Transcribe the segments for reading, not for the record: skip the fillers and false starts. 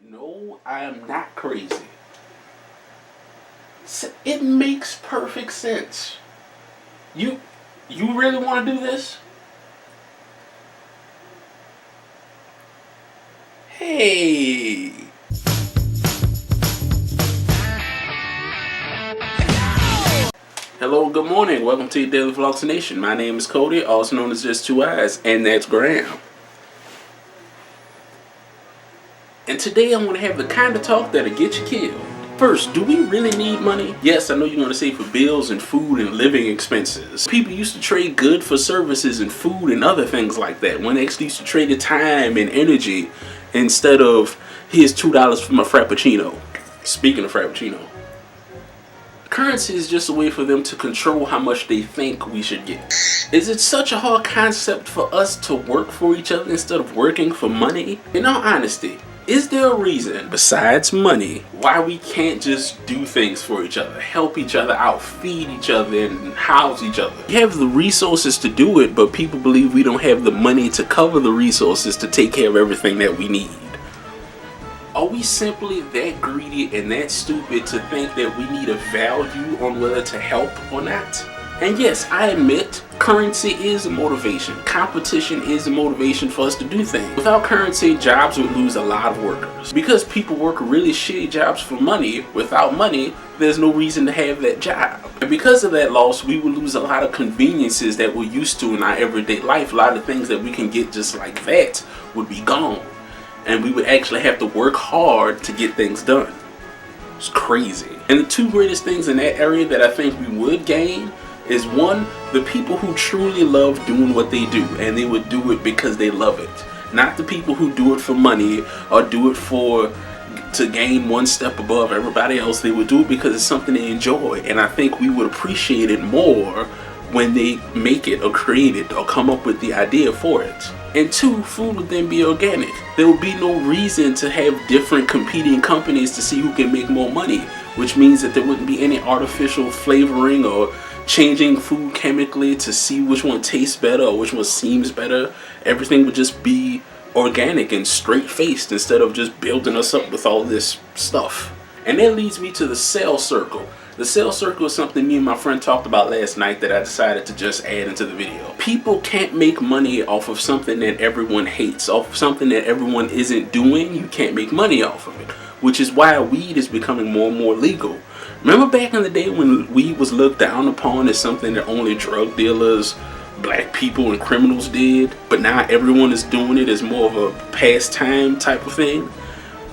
No, I am not crazy. It makes perfect sense. You really want to do this? Hey. Hello, good morning. Welcome to your Daily Vlogination. My name is Cody, also known as Just Two Eyes, and that's Graham. And today I'm going to have the kind of talk that'll get you killed. First, do we really need money? Yes, I know you're going to say for bills and food and living expenses. People used to trade good for services and food and other things like that. When they actually used to trade the time and energy instead of, here's $2 for my Frappuccino. Speaking of Frappuccino. Currency is just a way for them to control how much they think we should get. Is it such a hard concept for us to work for each other instead of working for money? In all honesty, is there a reason, besides money, why we can't just do things for each other, help each other out, feed each other, and house each other? We have the resources to do it, but people believe we don't have the money to cover the resources to take care of everything that we need. Are we simply that greedy and that stupid to think that we need a value on whether to help or not? And yes, I admit, currency is a motivation. Competition is a motivation for us to do things. Without currency, jobs would lose a lot of workers. Because people work really shitty jobs for money, without money, there's no reason to have that job. And because of that loss, we would lose a lot of conveniences that we're used to in our everyday life. A lot of things that we can get just like that would be gone. And we would actually have to work hard to get things done. It's crazy. And the two greatest things in that area that I think we would gain is one, the people who truly love doing what they do, and they would do it because they love it. Not the people who do it for money or do it to gain one step above everybody else. They would do it because it's something they enjoy, and I think we would appreciate it more when they make it or create it or come up with the idea for it. And two, food would then be organic. There would be no reason to have different competing companies to see who can make more money, which means that there wouldn't be any artificial flavoring or changing food chemically to see which one tastes better or which one seems better. Everything would just be organic and straight-faced instead of just building us up with all this stuff. And that leads me to the sales circle. The sales circle is something me and my friend talked about last night that I decided to just add into the video. People can't make money off of something that everyone hates, off of something that everyone isn't doing. You can't make money off of it, which is why weed is becoming more and more legal. Remember back in the day when weed was looked down upon as something that only drug dealers, black people, and criminals did, but now everyone is doing it as more of a pastime type of thing?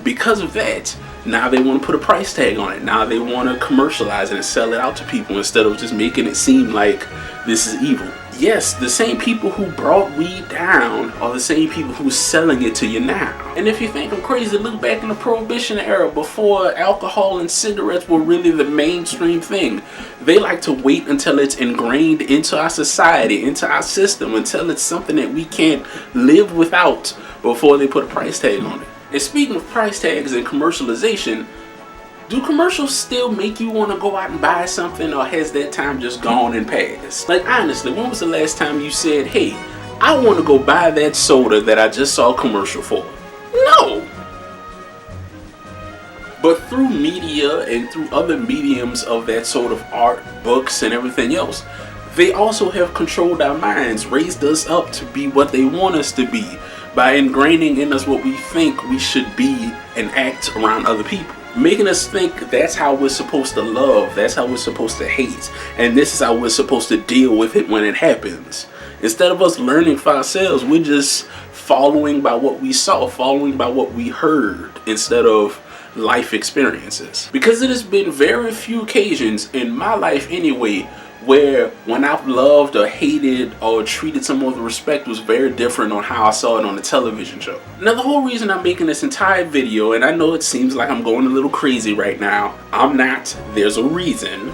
Because of that, now they want to put a price tag on it. Now they want to commercialize it and sell it out to people instead of just making it seem like this is evil. Yes, the same people who brought weed down are the same people who's selling it to you now. And if you think I'm crazy, look back in the Prohibition era before alcohol and cigarettes were really the mainstream thing. They like to wait until it's ingrained into our society, into our system, until it's something that we can't live without before they put a price tag on it. And speaking of price tags and commercialization, do commercials still make you want to go out and buy something, or has that time just gone and passed? Like honestly, when was the last time you said, hey, I want to go buy that soda that I just saw a commercial for? No! But through media and through other mediums of that sort of art, books and everything else, they also have controlled our minds, raised us up to be what they want us to be, by ingraining in us what we think we should be and act around other people. Making us think that's how we're supposed to love, that's how we're supposed to hate, and this is how we're supposed to deal with it when it happens. Instead of us learning for ourselves, we're just following by what we saw, following by what we heard, instead of life experiences. Because it has been very few occasions, in my life anyway, where when I've loved or hated or treated someone with respect was very different on how I saw it on the television show. Now the whole reason I'm making this entire video, and I know it seems like I'm going a little crazy right now, I'm not, there's a reason.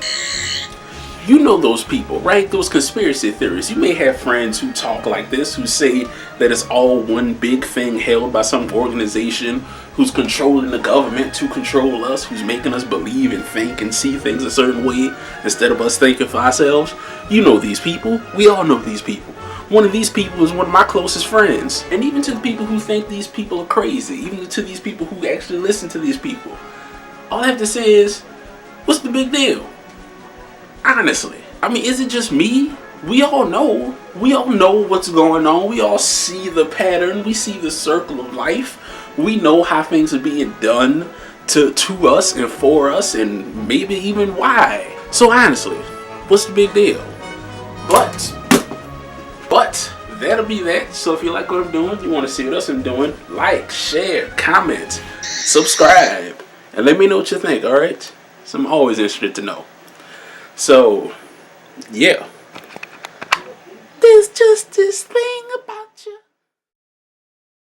You know those people, right? Those conspiracy theorists. You may have friends who talk like this, who say that it's all one big thing held by some organization who's controlling the government to control us, who's making us believe and think and see things a certain way instead of us thinking for ourselves. You know these people. We all know these people. One of these people is one of my closest friends. And even to the people who think these people are crazy, even to these people who actually listen to these people, all I have to say is, what's the big deal? Honestly. I mean, is it just me? We all know. We all know what's going on. We all see the pattern. We see the circle of life. We know how things are being done to us and for us, and maybe even why. So honestly, what's the big deal? But that'll be that. So if you like what I'm doing, you want to see what else I'm doing, like, share, comment, subscribe, and let me know what you think, alright? So I'm always interested to know. So, yeah. There's just this thing about